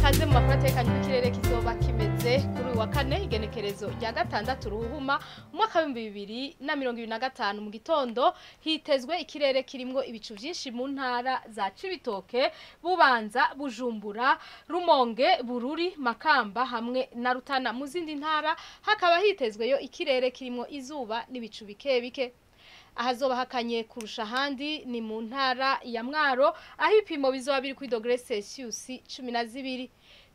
kaze mu makuru atekanye y'ikirere kizoba kimeze kuri uyu wa kane igenekerezo rya gatandatu ruhuma umwaka wa 2025 mu gitondo hitezwe ikirere kirimwo ibicu vyinshi mu ntara za Cibitoke, Bubanza, Bujumbura, Rumonge, Bururi, Makamba hamwe na Rutana. Mu zindi ntara hakaba hitezweyo ikirere kirimwo izuba n'ibicu bike bike. Ahazoba hakanye kurusha handi ni mu ntara ya Mwaro aho ipimo bizoba biri kuri dogere Celsius 12.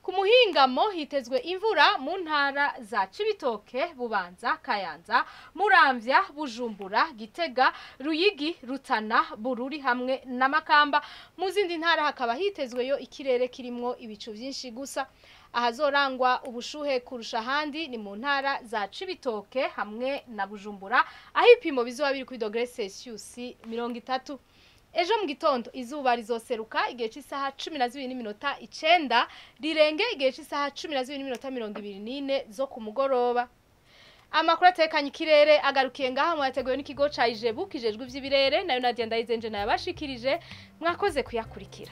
Ku muhingamo hitezwe imvura mu ntara za Cibitoke, Bubanza, Kayanza, Muramvya, Bujumbura, Gitega, Ruyigi, Rutana, Bururi hamwe na Makamba. Mu zindi ntara hakaba hitezweyo ikirere kirimwo ibicu vyinshi gusa. Ahazorangwa ubushuhe kurusha handi ni mu ntara za Cibitoke hamwe na Bujumbura aho ipimo bizoba biri kuri dogere Celsius 30. Ejo mu gitondo izuba rizoseruka igihe cy'isaha 12:09 rirenge igihe cy'isaha 12:24 zo ku mugoroba. Amakuru atekanye ikirere agarukiye ngaha mu yateguwe n'ikigo ca Ijebu kijejwe ivy'ibirere nayo Nadia Ndayizenje nayabashikirije mwakoze kuyakurikira.